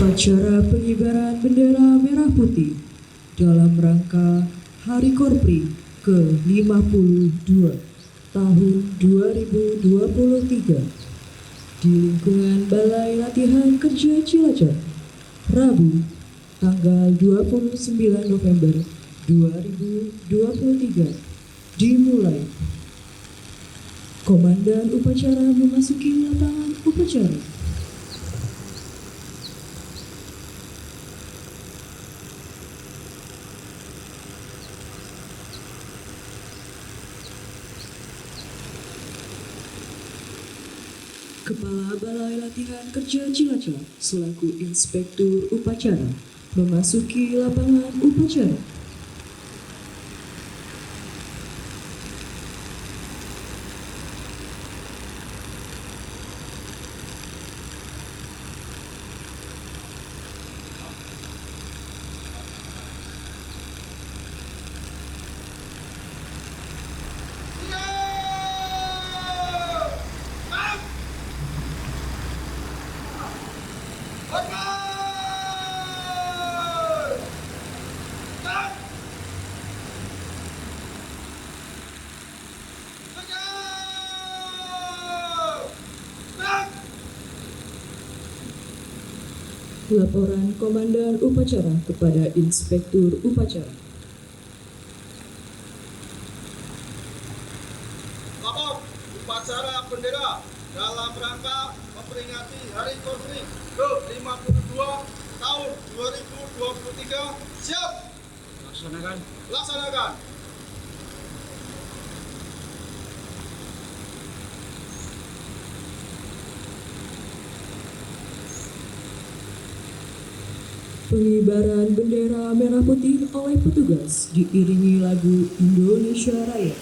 Upacara pengibaran bendera merah putih dalam rangka Hari Korpri ke-52 tahun 2023 di lingkungan Balai Latihan Kerja Cilacap, Rabu, tanggal 29 November 2023 dimulai. Komandan upacara memasuki lapangan upacara. Kepala Balai Latihan Kerja Cilacap selaku Inspektur Upacara memasuki lapangan upacara. Laporan Komandan Upacara kepada Inspektur Upacara. Lapor upacara bendera dalam rangka memperingati Hari Korpri ke-52 tahun 2023. Siap! Laksanakan. Laksanakan. Pengibaran bendera merah putih oleh petugas diiringi lagu Indonesia Raya.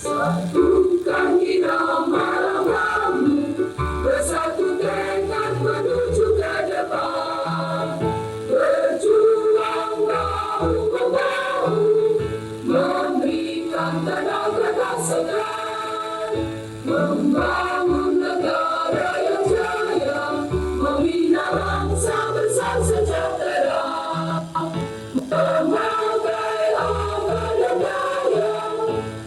Satukan irama kamu, bersatu tekad menuju ke depan. Berjuang bahu-membahu, memberikan tenaga dan segar, membangun negara yang jaya, membina bangsa besar sejahtera. Memakai amal dan daya,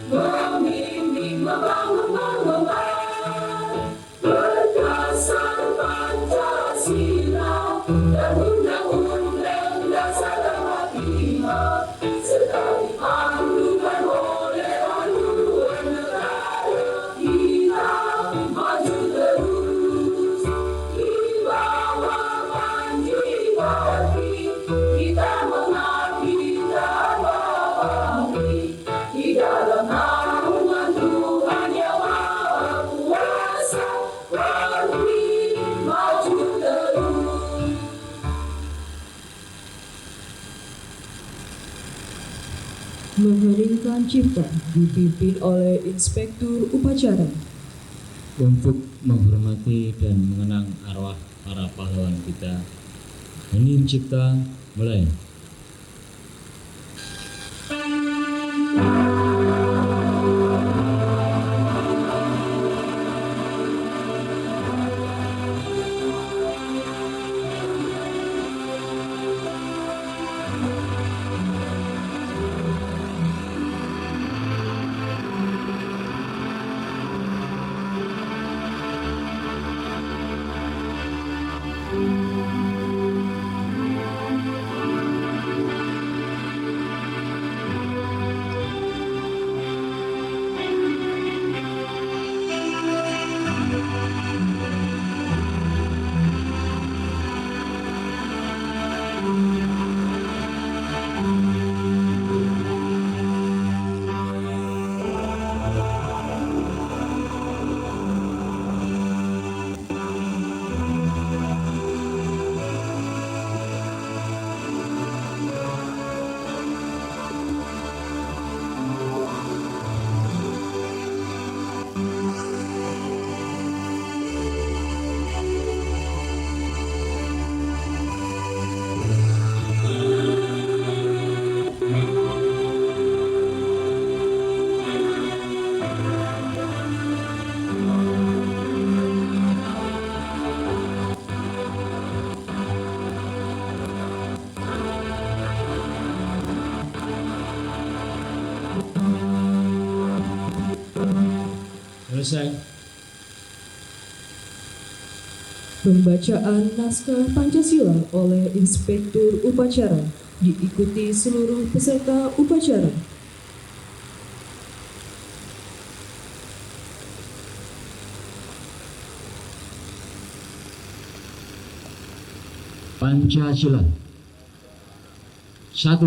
membimbing, membangun, mengemban, berdasar Pancasila dan Undang-Undang Dasar 45, serta dipandukan oleh haluan negara kita maju terus di bawah panji kita mengabdi dan berbakti di dalam naungan Tuhan Yang Maha Kuasa. Pergi maju terus. Mengheningkan cipta dipimpin oleh Inspektur Upacara. Untuk menghormati dan mengenang arwah para pahlawan kita, hening cipta mulai. Selesai. Pembacaan naskah Pancasila oleh Inspektur Upacara diikuti seluruh peserta upacara. Pancasila. 1.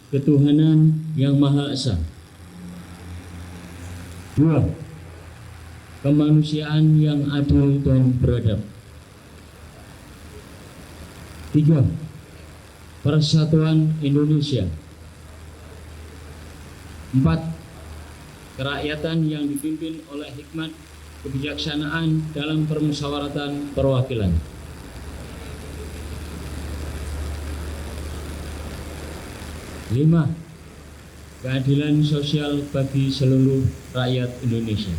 Ketuhanan Yang Maha Esa. 2. Kemanusiaan yang adil dan beradab. 3. Persatuan Indonesia. 4. Kerakyatan yang dipimpin oleh hikmat kebijaksanaan dalam permusyawaratan perwakilan. 5. Keadilan sosial bagi seluruh rakyat Indonesia.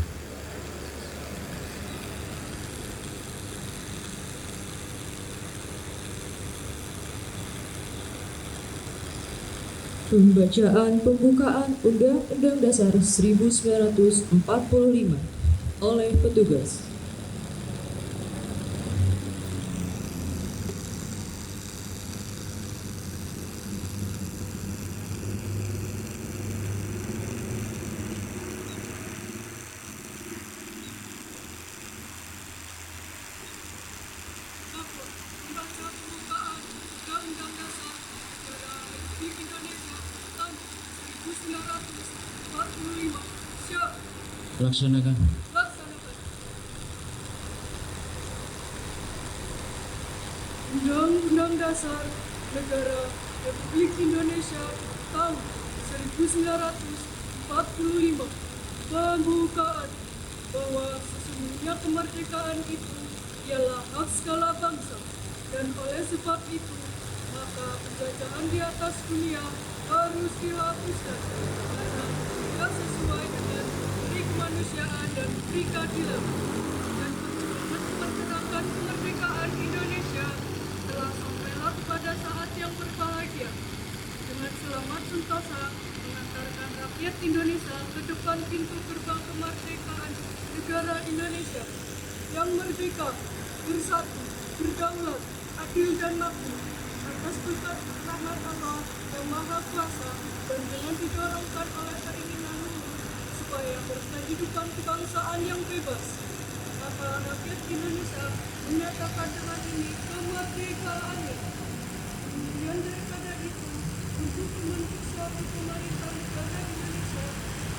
Pembacaan pembukaan Undang-Undang Dasar 1945 oleh petugas. Membaca pembukaan Undang-Undang Dasar Negara Republik Indonesia tahun 45. Siap. Laksanakan. Laksanakan. Undang-Undang Dasar Negara Republik Indonesia tahun 1945 pembukaan bahwa sesungguhnya kemerdekaan itu ialah hak segala bangsa, dan oleh sebab itu maka penjajahan di atas dunia harus dihapuskan karena tidak sesuai dengan pri kemanusiaan dan pri keadilan. Dan pergerakan kemerdekaan Indonesia telah sampailah pada saat yang berbahagia dengan selamat sentosa mengantarkan rakyat Indonesia ke depan pintu gerbang kemerdekaan negara Indonesia yang merdeka, bersatu, berdaulat, adil dan makmur atas berkat rahmat Allah yang Maha Kuasa, dan dengan didorongkan oleh keinginan luhur supaya berkehidupan kebangsaan yang bebas. Maka rakyat Indonesia menyatakan dengan ini kemerdekaannya. Kemudian daripada itu, untuk membentuk suatu pemerintah negara Indonesia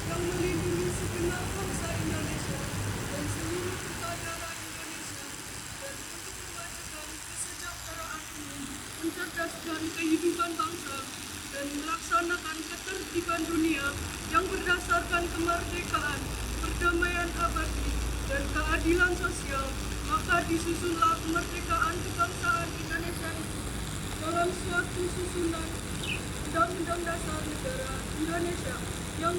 yang melindungi segenap bangsa Indonesia dan seluruh sutradara Indonesia, dan untuk memajukan kesejahteraan umum, mencerdaskan kehidupan bangsa, dan melaksanakan ketertiban dunia yang berdasarkan kemerdekaan, perdamaian abadi, dan keadilan sosial, maka disusunlah kemerdekaan kebangsaan Indonesia itu dalam suatu susunan Undang-Undang Dasar Negara Indonesia yang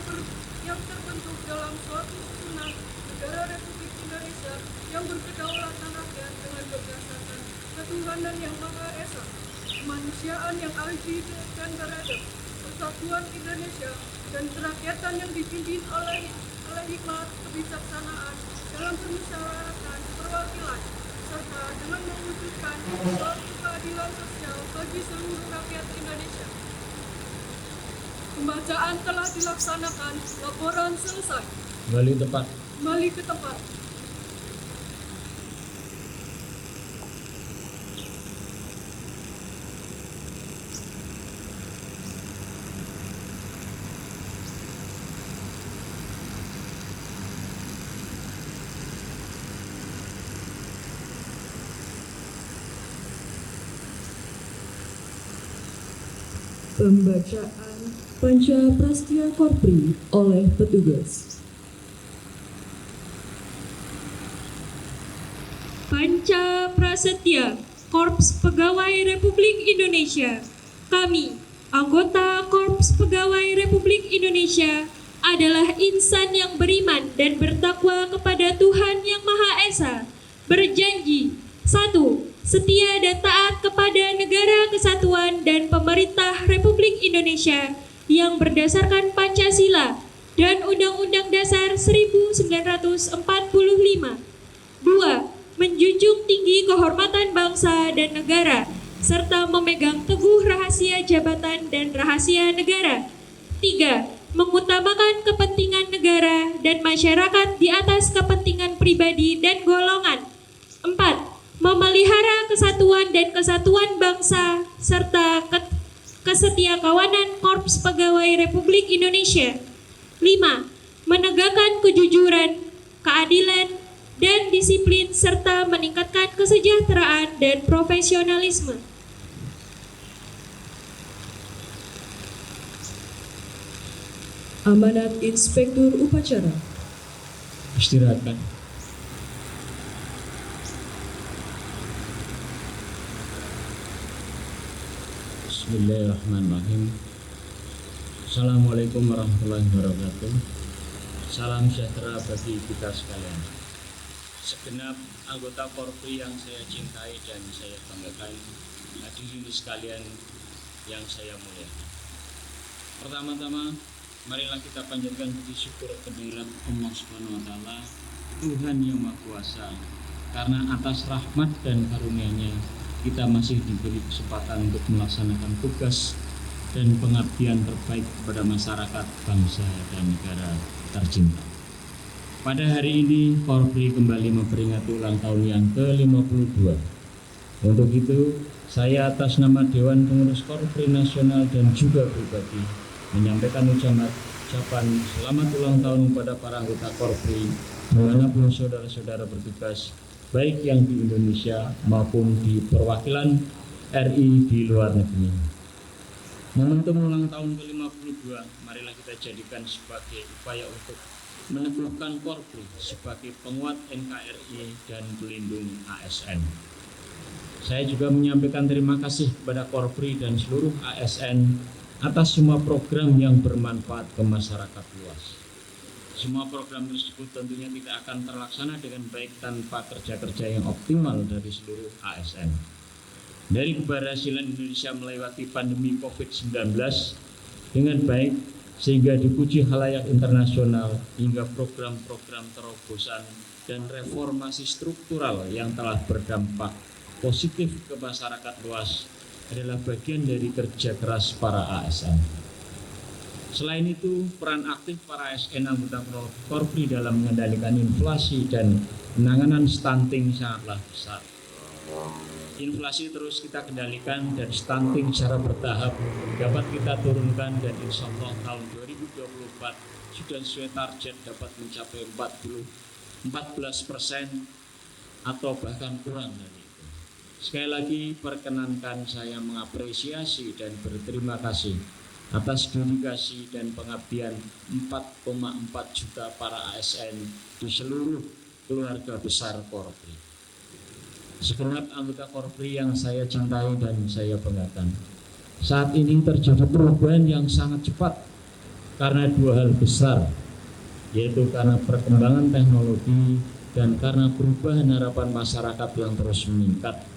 terbentuk dalam suatu susunan Negara Republik Indonesia yang berkedaulatan rakyat dengan berdasarkan ketuhanan yang Maha Esa, kemanusiaan yang adil dan beradab, persatuan Indonesia, dan kerakyatan yang dipimpin oleh hikmat kebijaksanaan dalam permusyawaratan perwakilan, serta dengan mewujudkan suatu keadilan sosial bagi seluruh rakyat Indonesia. Pembacaan telah dilaksanakan, laporan selesai. Kembali tepat. Kembali ke tempat. Pembacaan Panca Prastya Korpri oleh petugas. Panca Prasetya, Korps Pegawai Republik Indonesia. Kami, anggota Korps Pegawai Republik Indonesia, adalah insan yang beriman dan bertakwa kepada Tuhan Yang Maha Esa. Berjanji, 1. Setia dan taat kepada Negara Kesatuan dan Pemerintah Republik Indonesia yang berdasarkan Pancasila dan Undang-Undang Dasar 1945. 2. Menjunjung tinggi kehormatan bangsa dan negara, serta memegang teguh rahasia jabatan dan rahasia negara. 3. Mengutamakan kepentingan negara dan masyarakat di atas kepentingan pribadi dan golongan. 4. Memelihara kesatuan dan kesatuan bangsa, serta kesetiakawanan Korps Pegawai Republik Indonesia. 5. Menegakkan kejujuran, keadilan, dan disiplin, serta meningkatkan kesejahteraan dan profesionalisme. Amanat Inspektur Upacara. Istirahatkan. Bismillahirrahmanirrahim. Assalamualaikum warahmatullahi wabarakatuh. Salam sejahtera bagi kita sekalian. Segenap anggota Korpri yang saya cintai dan saya banggakan, hadirin sekalian yang saya muliakan. Pertama-tama, marilah kita panjatkan puji syukur kehadirat Allah Subhanahu wa taala, Tuhan yang Maha Kuasa, karena atas rahmat dan karunia-Nya kita masih diberi kesempatan untuk melaksanakan tugas dan pengabdian terbaik kepada masyarakat, bangsa, dan negara tercinta. Pada hari ini, Korpri kembali memperingati ulang tahun yang ke-52. Untuk itu, saya atas nama Dewan Pengurus Korpri Nasional dan juga pribadi menyampaikan ucapan ucapan selamat ulang tahun kepada para anggota Korpri dimanapun saudara-saudara bertugas, baik yang di Indonesia maupun di perwakilan RI di luar negeri. Momentum ulang tahun ke-52, marilah kita jadikan sebagai upaya untuk meneguhkan Korpri sebagai penguat NKRI dan pelindung ASN. Saya juga menyampaikan terima kasih kepada Korpri dan seluruh ASN atas semua program yang bermanfaat ke masyarakat luas. Semua program tersebut tentunya tidak akan terlaksana dengan baik tanpa kerja-kerja yang optimal dari seluruh ASN. Dari keberhasilan Indonesia melewati pandemi COVID-19 dengan baik sehingga dipuji khalayak internasional, hingga program-program terobosan dan reformasi struktural yang telah berdampak positif ke masyarakat luas adalah bagian dari kerja keras para ASN. Selain itu, peran aktif para ASN anggota Korpri dalam mengendalikan inflasi dan penanganan stunting sangatlah besar. Inflasi terus kita kendalikan dan stunting secara bertahap dapat kita turunkan, dan insya Allah tahun 2024 sudah sesuai target dapat mencapai 14% atau bahkan kurang dari itu. Sekali lagi perkenankan saya mengapresiasi dan berterima kasih atas dedikasi dan pengabdian 4,4 juta para ASN di seluruh keluarga besar Korpri. Segenap anggota Korpri yang saya cintai dan saya banggakan, saat ini terjadi perubahan yang sangat cepat karena dua hal besar, yaitu karena perkembangan teknologi dan karena perubahan harapan masyarakat yang terus meningkat.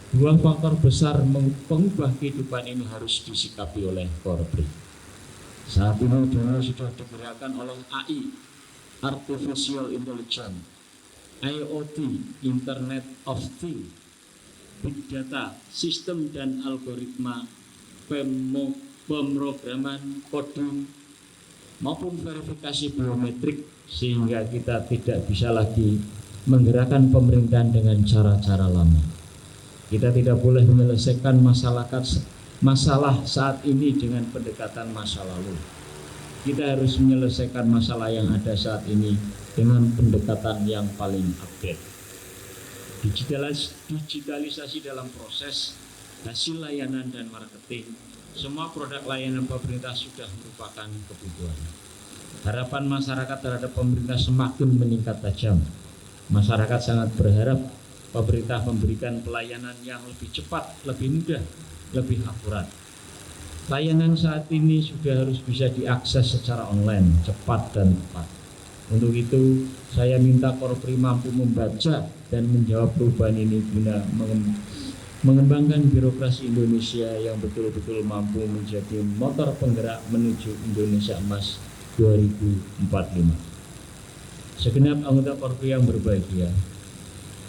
Dua faktor besar pengubah kehidupan ini harus disikapi oleh Korpri. Saat ini dunia sudah digerakkan oleh AI, Artificial Intelligence, IoT, Internet of Things, Big Data, sistem dan algoritma, pemrograman, coding, maupun verifikasi biometrik, sehingga kita tidak bisa lagi menggerakkan pemerintahan dengan cara-cara lama. Kita tidak boleh menyelesaikan masalah saat ini dengan pendekatan masa lalu. Kita harus menyelesaikan masalah yang ada saat ini dengan pendekatan yang paling update. Digitalisasi dalam proses hasil layanan dan marketing, semua produk layanan pemerintah sudah merupakan kebutuhan. Harapan masyarakat terhadap pemerintah semakin meningkat tajam. Masyarakat sangat berharap pemerintah memberikan pelayanan yang lebih cepat, lebih mudah, lebih akurat. Layanan saat ini sudah harus bisa diakses secara online, cepat dan tepat. Untuk itu, saya minta Korpri mampu membaca dan menjawab perubahan ini guna mengembangkan birokrasi Indonesia yang betul-betul mampu menjadi motor penggerak menuju Indonesia Emas 2045. Segenap anggota Korpri yang berbahagia,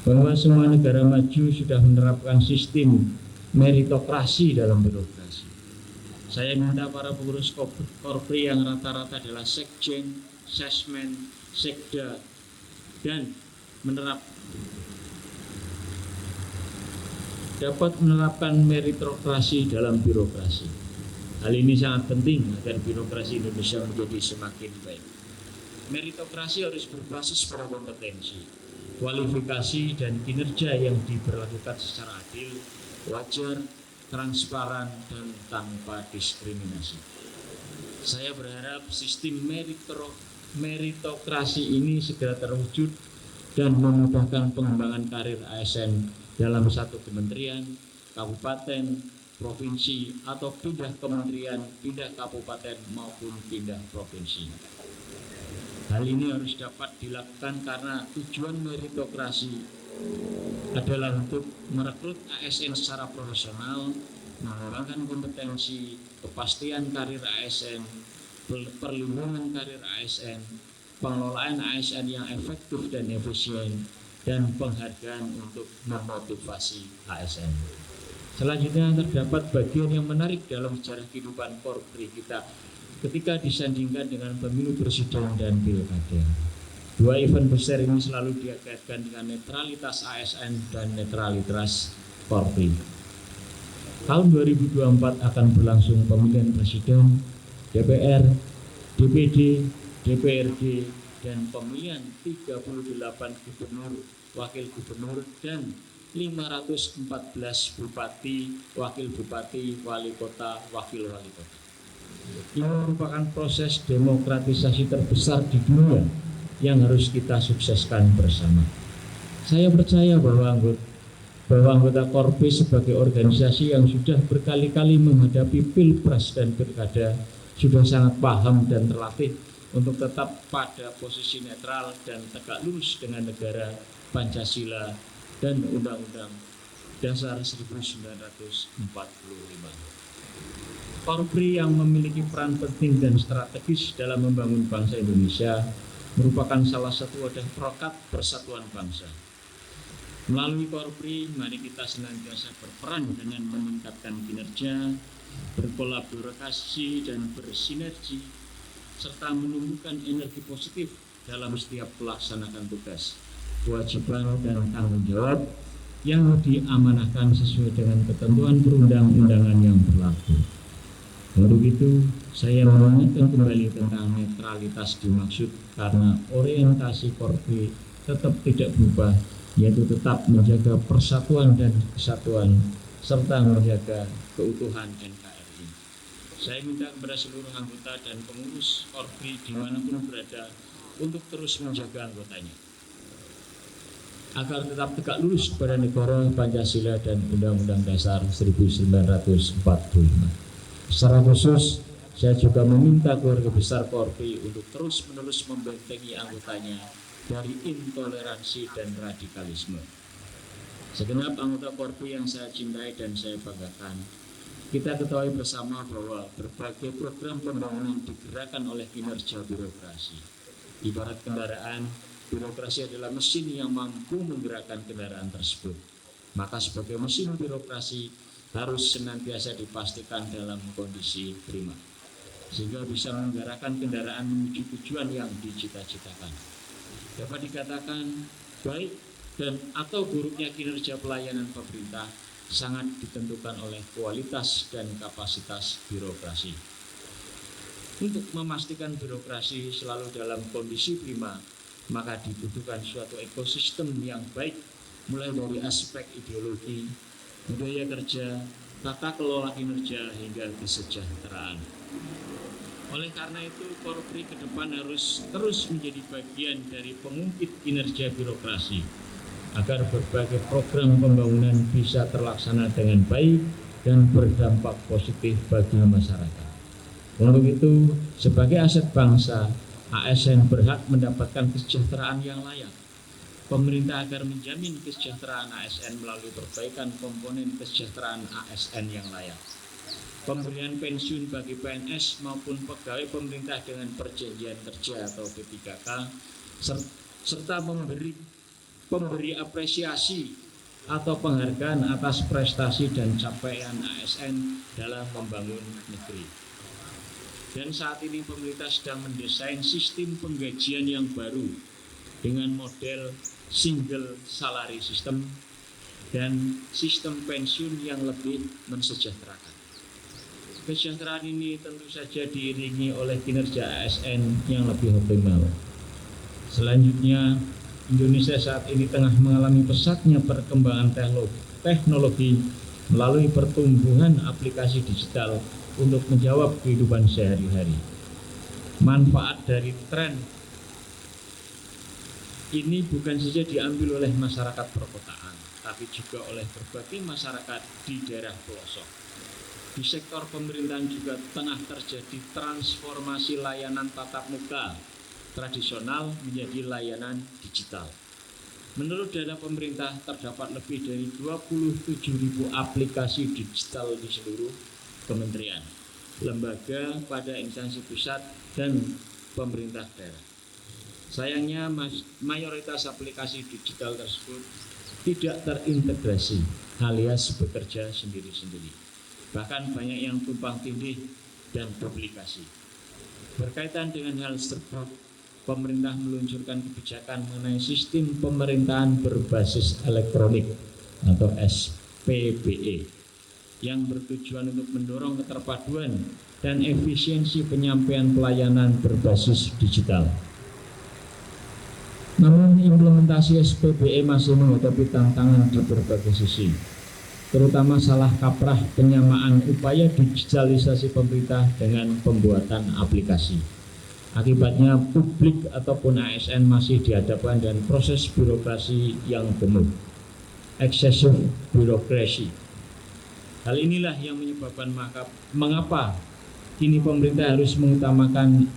bahwa semua negara maju sudah menerapkan sistem meritokrasi dalam birokrasi. Saya minta para pengurus Korpri yang rata-rata adalah sekjen, sesmen, sekda, dan dapat menerapkan meritokrasi dalam birokrasi. Hal ini sangat penting agar birokrasi Indonesia menjadi semakin baik. Meritokrasi harus berbasis pada kompetensi, kualifikasi dan kinerja yang diberlakukan secara adil, wajar, transparan, dan tanpa diskriminasi. Saya berharap sistem meritokrasi ini segera terwujud dan memudahkan pengembangan karir ASN dalam satu kementerian, kabupaten, provinsi, atau pindah kementerian, pindah kabupaten, maupun pindah provinsi. Hal ini harus dapat dilakukan karena tujuan meritokrasi adalah untuk merekrut ASN secara profesional, mengembangkan kompetensi, kepastian karir ASN, perlindungan karir ASN, pengelolaan ASN yang efektif dan efisien, dan penghargaan untuk memotivasi ASN. Selanjutnya terdapat bagian yang menarik dalam sejarah kehidupan Korpri kita ketika disandingkan dengan pemilu presiden dan pilkada. Dua event besar ini selalu dikaitkan dengan netralitas ASN dan netralitas Korpri. Tahun 2024 akan berlangsung pemilihan presiden, DPR, DPD, DPRD, dan pemilihan 38 gubernur, wakil gubernur, dan 514 bupati, wakil bupati, wali kota, wakil wali kota. Ini merupakan proses demokratisasi terbesar di dunia yang harus kita sukseskan bersama. Saya percaya bahwa anggota Korpi sebagai organisasi yang sudah berkali-kali menghadapi pilpres dan pilkada sudah sangat paham dan terlatih untuk tetap pada posisi netral dan tegak lurus dengan negara, Pancasila, dan Undang-Undang Dasar 1945. Korpri yang memiliki peran penting dan strategis dalam membangun bangsa Indonesia merupakan salah satu wadah perekat persatuan bangsa. Melalui Korpri, mari kita senantiasa berperan dengan meningkatkan kinerja, berkolaborasi dan bersinergi, serta menumbuhkan energi positif dalam setiap melaksanakan tugas, kewajiban dan tanggung jawab yang diamanahkan sesuai dengan ketentuan perundang-undangan yang berlaku. Untuk itu, saya mengingatkan kembali tentang netralitas dimaksud karena orientasi Korpri tetap tidak berubah, yaitu tetap menjaga persatuan dan kesatuan serta menjaga keutuhan NKRI. Saya minta kepada seluruh anggota dan pengurus Korpri dimanapun berada untuk terus menjaga anggotanya agar tetap tegak lurus kepada negara, Pancasila, dan Undang-Undang Dasar 1945. Secara khusus, saya juga meminta keluarga besar Korpri untuk terus-menerus membentengi anggotanya dari intoleransi dan radikalisme. Segenap anggota Korpri yang saya cintai dan saya banggakan, kita ketahui bersama bahwa berbagai program pembangunan digerakkan oleh kinerja birokrasi. Ibarat kendaraan, birokrasi adalah mesin yang mampu menggerakkan kendaraan tersebut. Maka sebagai mesin birokrasi harus senantiasa dipastikan dalam kondisi prima, sehingga bisa menggerakkan kendaraan menuju tujuan yang dicita-citakan. Dapat dikatakan baik dan atau buruknya kinerja pelayanan pemerintah sangat ditentukan oleh kualitas dan kapasitas birokrasi. Untuk memastikan birokrasi selalu dalam kondisi prima, maka dibutuhkan suatu ekosistem yang baik, mulai dari aspek ideologi, budaya kerja, tata kelola kinerja, hingga kesejahteraan. Oleh karena itu, Korpri ke depan harus terus menjadi bagian dari pengungkit kinerja birokrasi agar berbagai program pembangunan bisa terlaksana dengan baik dan berdampak positif bagi masyarakat. Untuk itu, sebagai aset bangsa, ASN berhak mendapatkan kesejahteraan yang layak. Pemerintah agar menjamin kesejahteraan ASN melalui perbaikan komponen kesejahteraan ASN yang layak. Pemberian pensiun bagi PNS maupun pegawai pemerintah dengan perjanjian kerja atau P3K, serta memberi apresiasi atau penghargaan atas prestasi dan capaian ASN dalam membangun negeri. Dan saat ini pemerintah sedang mendesain sistem penggajian yang baru dengan model single salary system dan sistem pensiun yang lebih mensejahterakan. Kesejahteraan ini tentu saja diiringi oleh kinerja ASN yang lebih optimal. Selanjutnya, Indonesia saat ini tengah mengalami pesatnya perkembangan teknologi melalui pertumbuhan aplikasi digital untuk menjawab kehidupan sehari-hari. Manfaat dari tren ini bukan saja diambil oleh masyarakat perkotaan, tapi juga oleh berbagai masyarakat di daerah pelosok. Di sektor pemerintahan juga tengah terjadi transformasi layanan tatap muka tradisional menjadi layanan digital. Menurut data pemerintah, terdapat lebih dari 27.000 aplikasi digital di seluruh kementerian, lembaga, pada instansi pusat, dan pemerintah daerah. Sayangnya, mayoritas aplikasi digital tersebut tidak terintegrasi alias bekerja sendiri-sendiri. Bahkan banyak yang tumpang tindih dan duplikasi. Berkaitan dengan hal tersebut, pemerintah meluncurkan kebijakan mengenai sistem pemerintahan berbasis elektronik atau SPBE yang bertujuan untuk mendorong keterpaduan dan efisiensi penyampaian pelayanan berbasis digital. Namun implementasi SPBE masih menghadapi tantangan di berbagai sisi, terutama salah kaprah penyamaan upaya digitalisasi pemerintah dengan pembuatan aplikasi. Akibatnya publik ataupun ASN masih dihadapkan dengan proses birokrasi yang gemuk, excessive birokrasi. Hal inilah yang menyebabkan mengapa kini pemerintah harus mengutamakan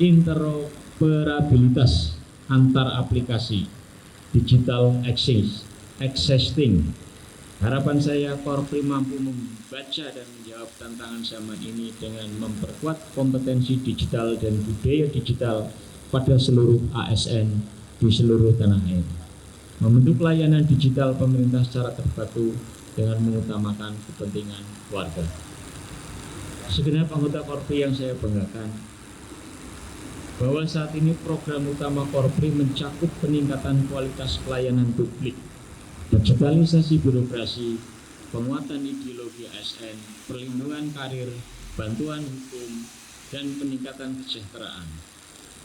interoperabilitas antar aplikasi, digital existing. Harapan saya Korpri mampu membaca dan menjawab tantangan zaman ini dengan memperkuat kompetensi digital dan budaya digital pada seluruh ASN di seluruh tanah air. Membentuk layanan digital pemerintah secara terpadu dengan mengutamakan kepentingan warga. Segenap anggota Korpri yang saya banggakan, bahwa saat ini program utama Korpri mencakup peningkatan kualitas pelayanan publik, digitalisasi birokrasi, penguatan ideologi ASN, perlindungan karir, bantuan hukum, dan peningkatan kesejahteraan.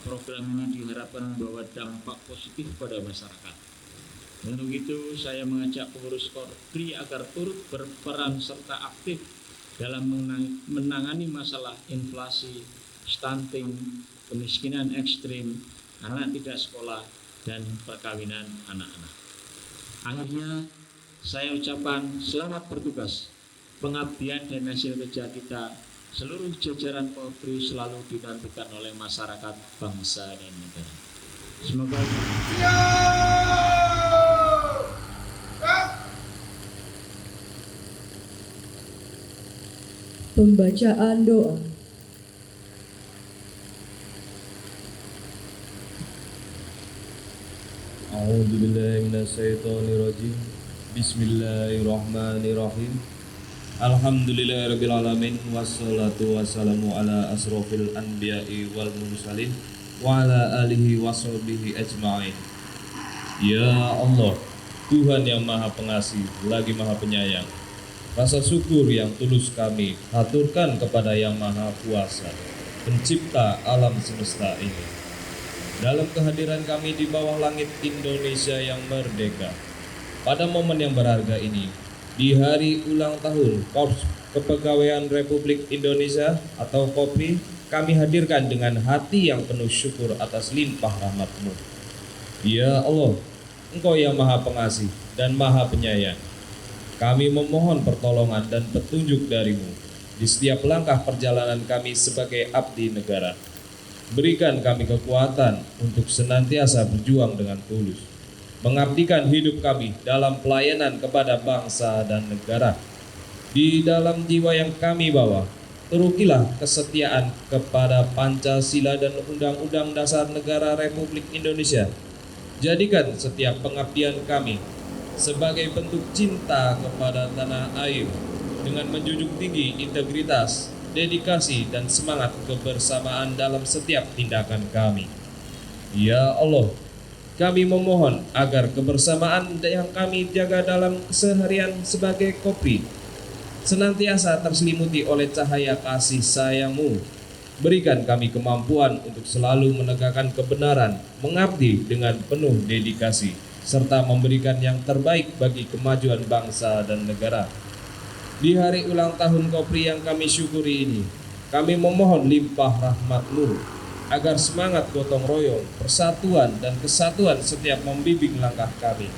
Program ini diharapkan membawa dampak positif pada masyarakat. Untuk itu, saya mengajak pengurus Korpri agar turut berperan serta aktif dalam menangani masalah inflasi, stunting, kemiskinan ekstrim, anak tidak sekolah, dan perkawinan anak-anak. Akhirnya, saya ucapkan selamat bertugas. Pengabdian dan hasil kerja kita, seluruh jajaran Korpri selalu dinantikan oleh masyarakat, bangsa, dan negara. Semoga Pembacaan doa. A'udzubillahiminasyaitonirrajim. Bismillahirrahmanirrahim. Alhamdulillahirrabbilalamin. Wassalatu wassalamu ala asrofil anbiya'i wal mursalin wa ala alihi washabihi ajma'in. Ya Allah, Tuhan yang maha pengasih lagi maha penyayang, rasa syukur yang tulus kami haturkan kepada yang maha kuasa, pencipta alam semesta ini. Dalam kehadiran kami di bawah langit Indonesia yang merdeka, pada momen yang berharga ini, di hari ulang tahun Korps Kepegawaian Republik Indonesia atau Kopri, kami hadirkan dengan hati yang penuh syukur atas limpah rahmat-Mu. Ya Allah, Engkau yang maha pengasih dan maha penyayang. Kami memohon pertolongan dan petunjuk dari-Mu di setiap langkah perjalanan kami sebagai abdi negara. Berikan kami kekuatan untuk senantiasa berjuang dengan tulus, mengabdikan hidup kami dalam pelayanan kepada bangsa dan negara. Di dalam jiwa yang kami bawa, terukilah kesetiaan kepada Pancasila dan Undang-Undang Dasar Negara Republik Indonesia. Jadikan setiap pengabdian kami sebagai bentuk cinta kepada tanah air dengan menjunjung tinggi integritas, dedikasi, dan semangat kebersamaan dalam setiap tindakan kami. Ya Allah, kami memohon agar kebersamaan yang kami jaga dalam keseharian sebagai Kopri senantiasa terselimuti oleh cahaya kasih sayang-Mu. Berikan kami kemampuan untuk selalu menegakkan kebenaran, mengabdi dengan penuh dedikasi, serta memberikan yang terbaik bagi kemajuan bangsa dan negara. Di hari ulang tahun Kopri yang kami syukuri ini, kami memohon limpah rahmat-Mu agar semangat gotong royong, persatuan, dan kesatuan setiap membimbing langkah kami.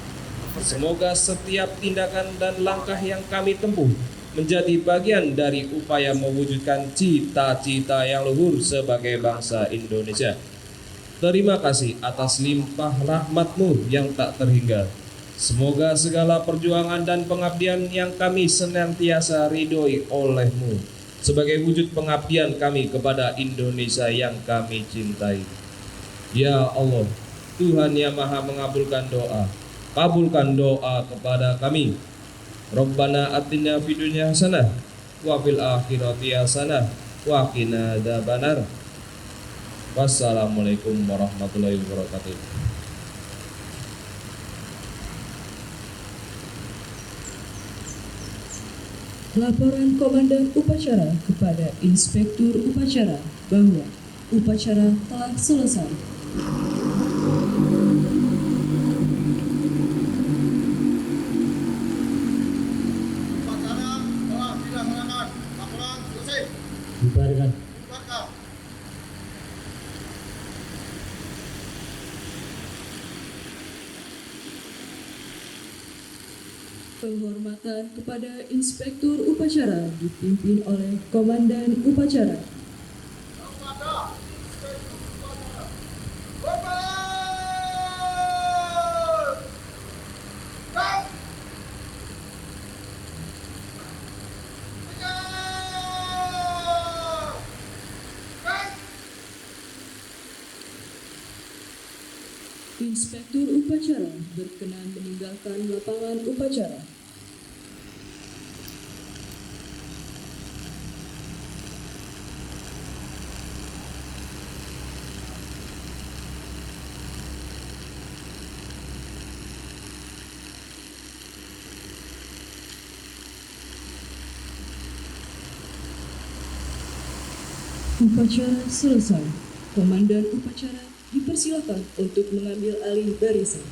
Semoga setiap tindakan dan langkah yang kami tempuh menjadi bagian dari upaya mewujudkan cita-cita yang luhur sebagai bangsa Indonesia. Terima kasih atas limpah rahmat-Mu yang tak terhingga. Semoga segala perjuangan dan pengabdian yang kami senantiasa ridhoi oleh-Mu sebagai wujud pengabdian kami kepada Indonesia yang kami cintai. Ya Allah, Tuhan yang maha mengabulkan doa, kabulkan doa kepada kami. Rabbana atina fid dunya hasanah wa fil akhirati hasanah wa qina adzabannar. Wassalamualaikum warahmatullahi wabarakatuh. Laporan Komandan Upacara kepada Inspektur Upacara bahwa upacara telah selesai. Upacara telah dilaksanakan. Laporan selesai. Bubarkan. Bubarkan. Penghormatan kepada Inspektur Upacara dipimpin oleh Komandan Upacara. Kepada Inspektur Upacara. Bubar! Kap! Mengar! Kap! Inspektur Upacara berkenan meninggalkan lapangan upacara. Upacara selesai. Komandan upacara dipersilakan untuk mengambil alih barisan.